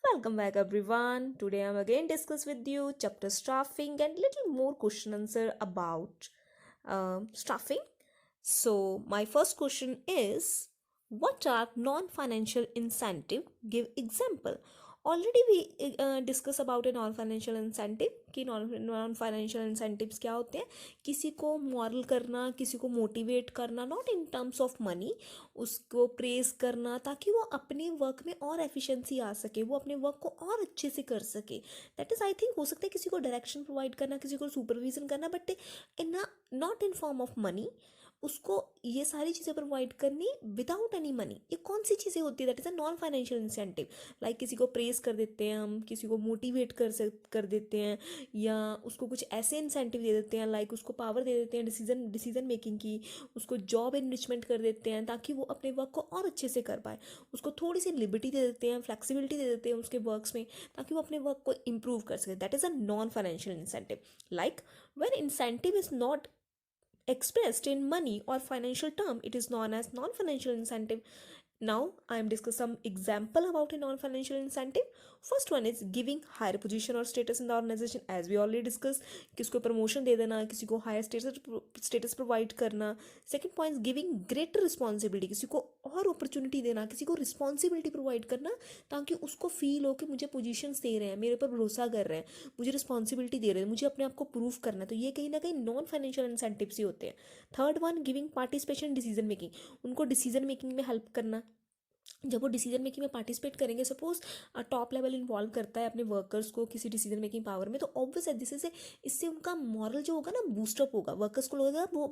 Welcome back everyone. Today I'm again discuss with you chapter staffing and little more question answer about staffing. So my first question is, what are non-financial incentive? Give example. Already we discuss about a non-financial incentive कि non-financial incentives क्या होते हैं. किसी को moral करना, किसी को motivate करना, not in terms of money, उसको प्रेज करना ताकि वो अपने वर्क में और एफिशिएंसी आ सके, वो अपने वर्क को और अच्छे से कर सके. दैट इज आई थिंक हो सकता है किसी को डायरेक्शन प्रोवाइड करना, किसी को सुपरविजन करना, but in not in form of money. उसको ये सारी चीज़ें प्रोवाइड करनी विदाउट एनी मनी. ये कौन सी चीज़ें होती है? That is a non financial incentive. Like किसी को प्रेस कर देते हैं हम, किसी को मोटिवेट कर देते हैं, या उसको कुछ ऐसे इंसेंटिव दे देते हैं, लाइक उसको पावर दे देते हैं डिसीजन मेकिंग की, उसको जॉब इनरिचमेंट कर देते हैं ताकि वो अपने वर्क को और अच्छे से कर पाए, उसको थोड़ी सी लिबर्टी दे देते हैं, फ्लेक्सिबिलिटी दे देते हैं उसके वर्क्स में ताकि वो अपने वर्क को इम्प्रूव कर सके. That is a non financial incentive. Like when incentive is not expressed in money or financial term, it is known as non-financial incentive. Now I am discussing some example about a non-financial incentive. First one is giving higher position or status in the organization, as we already discussed. किसी को promotion दे देना, किसी को higher status provide करना. Second point is giving greater responsibility, किसी को और opportunity देना, किसी को रिस्पॉन्सिबिलिटी प्रोवाइड करना ताकि उसको फील हो कि मुझे पोजीशंस दे रहे हैं, मेरे पर भरोसा कर रहे हैं, मुझे रिस्पॉन्सिबिलिटी दे रहे हैं, मुझे अपने आप को प्रूव करना है. तो ये कहीं ना कहीं नॉन फाइनेंशियल इंसेंटिव्स ही होते हैं. Third one giving participation decision making, उनको डिसीजन मेकिंग में हेल्प करना. जब वो डिसीजन मेकिंग में पार्टिसिपेट करेंगे, सपोज टॉप लेवल इन्वॉल्व करता है अपने वर्कर्स को किसी डिसीजन मेकिंग पावर में, तो ऑब्वियस है दिस से इससे उनका मॉरल जो होगा ना बूस्टअप होगा. वर्कर्स को लगेगा वो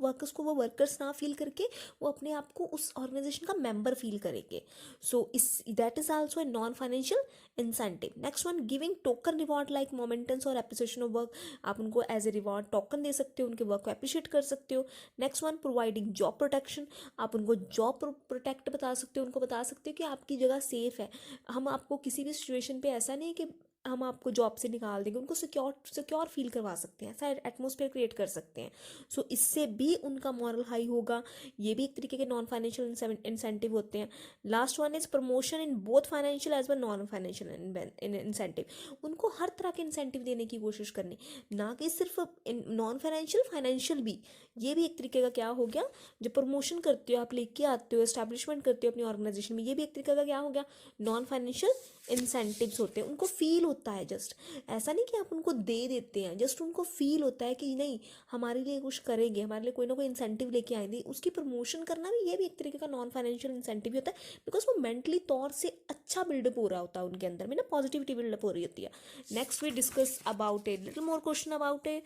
वर्कर्स ना फील करके वो अपने आप को उस ऑर्गेनाइजेशन का मेंबर फील करेंगे. So is that is also a non financial incentive. Next one giving token reward like mementos और एप्रिसिएशन ऑफ वर्क. आप उनको एज ए रिवॉर्ड टोकन दे सकते हो, उनके वर्क को अप्रिशिएट कर सकते हो. Next one providing job protection, आप उनको जॉब प्रोटेक्ट बता सकते हो, उनको बता सकते हो कि आपकी जगह सेफ है. हम आपको किसी भी सिचुएशन पे ऐसा नहीं है कि हम आपको जॉब से निकाल देंगे, उनको सिक्योर फील करवा सकते हैं, ऐसा एटमोसफेयर क्रिएट कर सकते हैं. सो इससे भी उनका मॉरल हाई होगा. ये भी एक तरीके के नॉन फाइनेंशियल इंसेंटिव होते हैं. Last one is promotion in both financial as well non financial incentive. उनको हर तरह के इंसेंटिव देने की कोशिश करनी, ना कि सिर्फ नॉन फाइनेंशियल, फाइनेंशियल भी. ये भी एक तरीके का क्या हो गया, जब प्रमोशन करते हो आप, लेके आते हो, एस्टैब्लिशमेंट करते हो अपनी ऑर्गेनाइजेशन में, ये भी एक तरीके का क्या हो गया, नॉन फाइनेंशियल इंसेंटिव्स होते हैं. उनको फील होता है, जस्ट ऐसा नहीं कि आप उनको दे देते हैं, जस्ट उनको फील होता है कि नहीं हमारे लिए कुछ करेंगे, हमारे लिए कोई ना कोई इंसेंटिव लेके आएंगे. उसकी प्रमोशन करना भी, ये भी एक तरीके का नॉन फाइनेंशियल इंसेंटिव ही होता है, बिकॉज वो मेंटली तौर से अच्छा बिल्डअप हो रहा होता है, उनके अंदर में ना पॉजिटिविटी बिल्डअप हो रही होती है. Next we discuss about a little more question about a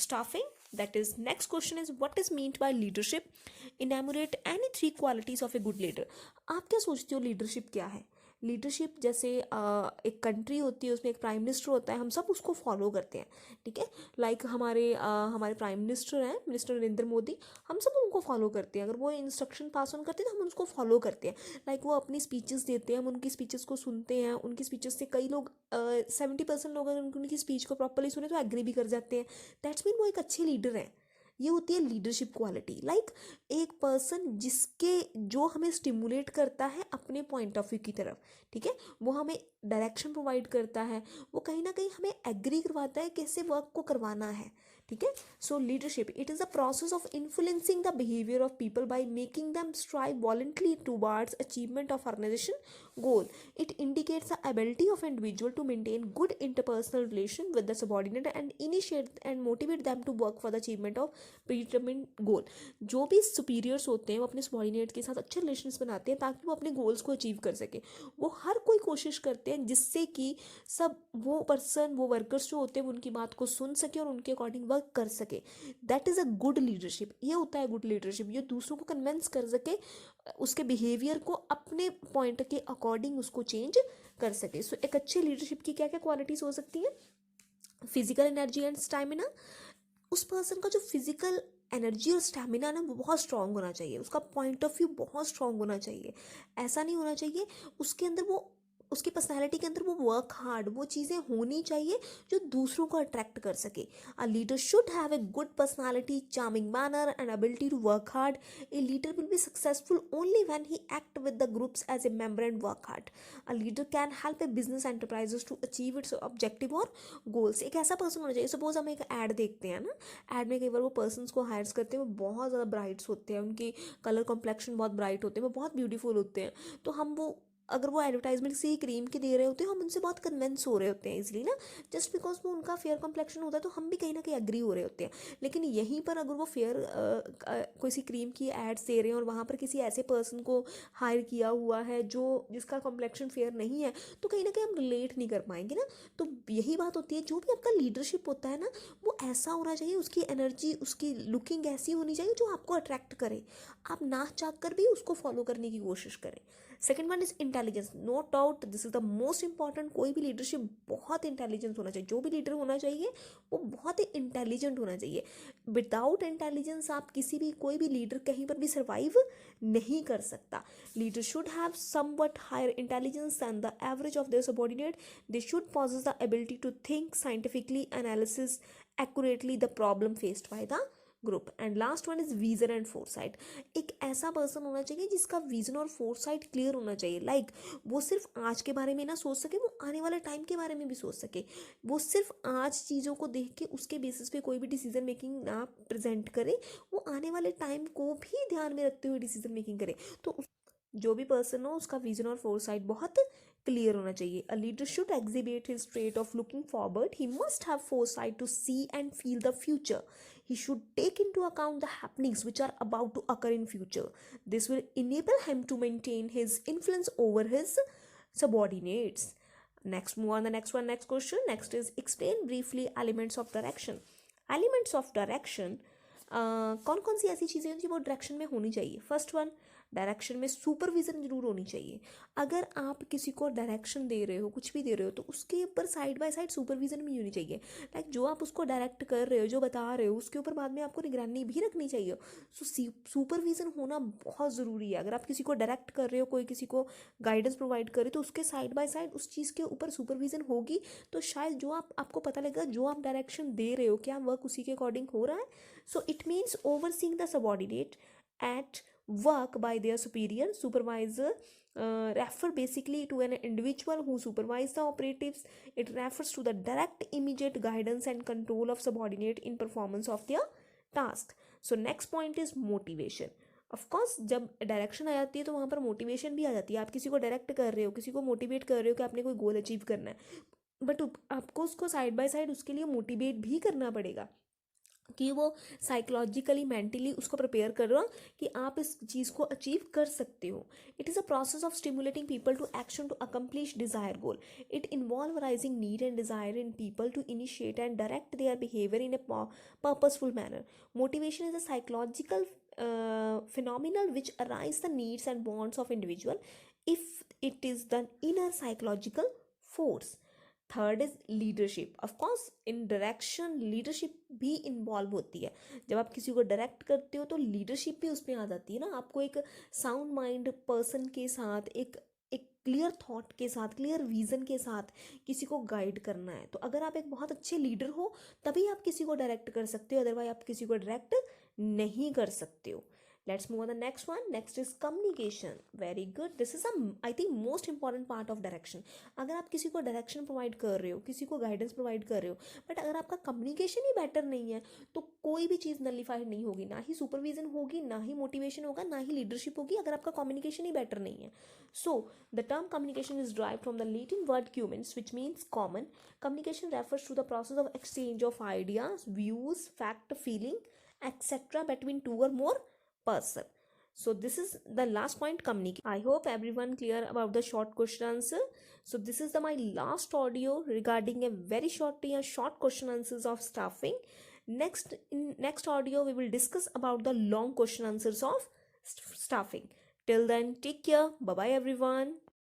staffing. That is, next question is, what is meant by leadership? Enumerate any three qualities of a good leader. आप क्या सोचते हो leadership क्या है? लीडरशिप जैसे एक country होती है, उसमें एक प्राइम मिनिस्टर होता है, हम सब उसको फॉलो करते हैं, ठीक है. लाइक हमारे प्राइम मिनिस्टर हैं, मिनिस्टर नरेंद्र मोदी, हम सब उनको फॉलो करते हैं. अगर वो इंस्ट्रक्शन पास ऑन करते हैं तो हम उसको फॉलो करते हैं. लाइक वो अपनी स्पीचेस देते हैं, हम उनकी स्पीचेस को सुनते हैं. उनकी स्पीचेस से कई लोग 70% लोग अगर उनकी स्पीच को प्रॉपरली सुने तो एग्री भी कर जाते हैं. दैट्स मीन वो एक अच्छे लीडर हैं. ये होती है लीडरशिप क्वालिटी. लाइक एक पर्सन जिसके जो हमें स्टिमुलेट करता है अपने पॉइंट ऑफ व्यू की तरफ, ठीक है, वो हमें डायरेक्शन प्रोवाइड करता है, वो कहीं ना कहीं हमें एग्री करवाता है कैसे वर्क को करवाना है, ठीक है. So leadership it is the process of influencing the behaviour of people by making them strive voluntarily towards achievement of organisation goal. It indicates the ability of individual to maintain good interpersonal relation with the subordinate and initiate and motivate them to work for the achievement of predetermined goal. जो भी superiors होते हैं वो अपने subordinate के साथ अच्छे relations बनाते हैं ताकि वो अपने गोल्स को अचीव कर सके. वो हर कोई कोशिश करते हैं जिससे कि सब वो पर्सन, वो वर्कर्स जो होते हैं, वो उनकी बात को सुन सके और उनके अकॉर्डिंग वर्क कर सके. That is a good leadership. ये होता है गुड लीडरशिप, ये दूसरों को कन्विंस कर सके, उसके बिहेवियर को अपने पॉइंट के अकॉर्डिंग उसको चेंज कर सके. सो एक अच्छे लीडरशिप की क्या क्या क्वालिटीज़ हो सकती हैं? Physical energy and stamina. उस पर्सन का जो फिजिकल एनर्जी और स्टैमिना ना वो बहुत स्ट्रांग होना चाहिए, उसका पॉइंट ऑफ व्यू बहुत स्ट्रांग होना चाहिए. ऐसा नहीं होना चाहिए उसके अंदर वो उसकी पर्सनैलिटी के अंदर वो वर्क हार्ड, वो चीज़ें होनी चाहिए जो दूसरों को अट्रैक्ट कर सके. A leader should have a good personality, charming manner and ability to work hard. A leader will be successful only when he act with the groups as a member and work hard. A leader can help a business enterprises to achieve its objective और goals. एक ऐसा person होना चाहिए. Suppose हम एक add देखते हैं ना, ऐड में कई बार वो पर्सन्स को हायर्स करते हैं, वो बहुत ज़्यादा ब्राइट्स होते हैं, उनकी कलर कॉम्प्लेक्शन बहुत ब्राइट होते हैं, वो बहुत ब्यूटीफुल होते हैं. तो हम वो, अगर वो एडवर्टाइजमेंट किसी क्रीम के दे रहे होते हैं, हम उनसे बहुत कन्विंस हो रहे होते हैं इजीली ना, जस्ट बिकॉज वो उनका फेयर कॉम्प्लेक्शन होता है, तो हम भी कहीं ना कहीं एग्री हो रहे होते हैं. लेकिन यहीं पर अगर वो फेयर किसी क्रीम की एड्स दे रहे हैं और वहाँ पर किसी ऐसे पर्सन को हायर किया हुआ है जो जिसका कॉम्प्लेक्शन फेयर नहीं है, तो कहीं ना कहीं हम रिलेट नहीं कर पाएंगे ना. तो यही बात होती है, जो भी आपका लीडरशिप होता है ना, वो ऐसा होना चाहिए, उसकी एनर्जी, उसकी लुकिंग ऐसी होनी चाहिए जो आपको अट्रैक्ट करे, आप ना चाह कर भी उसको फॉलो करने की कोशिश करें. Second one is intelligence. No doubt this is the most important. कोई भी लीडरशिप बहुत इंटेलिजेंस होना चाहिए. जो भी लीडर होना चाहिए वो बहुत ही इंटेलिजेंट होना चाहिए. विदाउट इंटेलिजेंस आप किसी भी, कोई भी लीडर कहीं पर भी सर्वाइव नहीं कर सकता. Leader should have somewhat higher intelligence than the average of their subordinate. They should possess the ability to think scientifically, analysis accurately the problem faced by the group. And last one is vision and foresight. एक ऐसा person होना चाहिए जिसका vision और foresight clear होना चाहिए. Like वो सिर्फ आज के बारे में ना सोच सके, वो आने वाले टाइम के बारे में भी सोच सके. वो सिर्फ आज चीज़ों को देख के उसके बेसिस पे कोई भी डिसीजन मेकिंग ना प्रेजेंट करे, वो आने वाले टाइम को भी ध्यान में रखते हुए डिसीजन मेकिंग करे. तो जो भी पर्सन हो उसका विजन और फोरसाइट बहुत क्लियर होना चाहिए. A leader should exhibit his trait of looking forward. He must have foresight to see and feel the future. He should take into account the happenings which are about to occur in future. This will enable him to maintain his influence over his subordinates. Next, move on the next one. Next question. Next is explain briefly elements of direction. Elements of direction. कौन कौन सी ऐसी चीज़ें हैं जो वो direction में होनी चाहिए. फर्स्ट वन, डायरेक्शन में सुपरविजन जरूर होनी चाहिए. अगर आप किसी को डायरेक्शन दे रहे हो, कुछ भी दे रहे हो, तो उसके ऊपर साइड बाय साइड सुपरविजन भी होनी चाहिए. लाइक जो आप उसको डायरेक्ट कर रहे हो, जो बता रहे हो, उसके ऊपर बाद में आपको निगरानी भी रखनी चाहिए. सो सुपरविजन होना बहुत ज़रूरी है. अगर आप किसी को डायरेक्ट कर रहे हो, कोई किसी को गाइडेंस प्रोवाइड करे, तो उसके साइड बाय साइड उस चीज़ के ऊपर सुपरविजन होगी, तो शायद जो आपको पता लगेगा जो आप डायरेक्शन दे रहे हो क्या वर्क उसी के अकॉर्डिंग हो रहा है. So it means overseeing the subordinate at work by their superior. Supervisor refer basically to an individual who supervise the operatives. It refers to the direct immediate guidance and control of subordinate in performance of their task. So next point is motivation. Of course जब direction आ जाती है तो वहाँ पर motivation भी आ जाती है. आप किसी को डायरेक्ट कर रहे हो, किसी को मोटिवेट कर रहे हो कि आपने कोई गोल अचीव करना है, बट आपको उसको साइड बाय साइड उसके लिए मोटिवेट भी करना पड़ेगा कि वो साइकोलॉजिकली, मेंटली उसको प्रिपेयर कर रहा कि आप इस चीज़ को अचीव कर सकते हो. It is a process of stimulating people to action to accomplish desire goal. It involve raising need and desire in people to initiate and direct their behaviour in a purposeful manner. Motivation is a psychological phenomenon which arise the needs and wants of individual if it is the inner psychological force. Third is leadership. Of course in direction leadership भी involve होती है. जब आप किसी को direct करते हो तो लीडरशिप भी उसमें आ जाती है ना. आपको एक साउंड माइंड पर्सन के साथ, एक क्लियर थॉट के साथ, क्लियर विजन के साथ किसी को गाइड करना है. तो अगर आप एक बहुत अच्छे लीडर हो तभी आप किसी को डायरेक्ट कर सकते हो, अदरवाइज आप किसी को डायरेक्ट नहीं कर सकते हो. Let's move on the next one. Next is communication. Very good. This is I think most important part of direction. अगर आप किसी को डायरेक्शन प्रोवाइड कर रहे हो, किसी को गाइडेंस प्रोवाइड कर रहे हो, बट अगर आपका कम्युनिकेशन ही बेटर नहीं है तो कोई भी चीज़ नलीफाइड नहीं होगी. ना ही सुपरविजन होगी, ना ही मोटिवेशन होगा, ना ही लीडरशिप होगी, अगर आपका कम्युनिकेशन ही बेटर नहीं है. So the term communication is derived from the Latin word cumenis, which means common. Communication refers to the process of exchange of ideas, views, fact, feeling, etc. between two or more person. So this is the last point, communicate. I hope everyone clear about the short question answer. So this is my last audio regarding a very short question answers of staffing. In next audio we will discuss about the long question answers of staffing. Till then, take care. Bye bye everyone.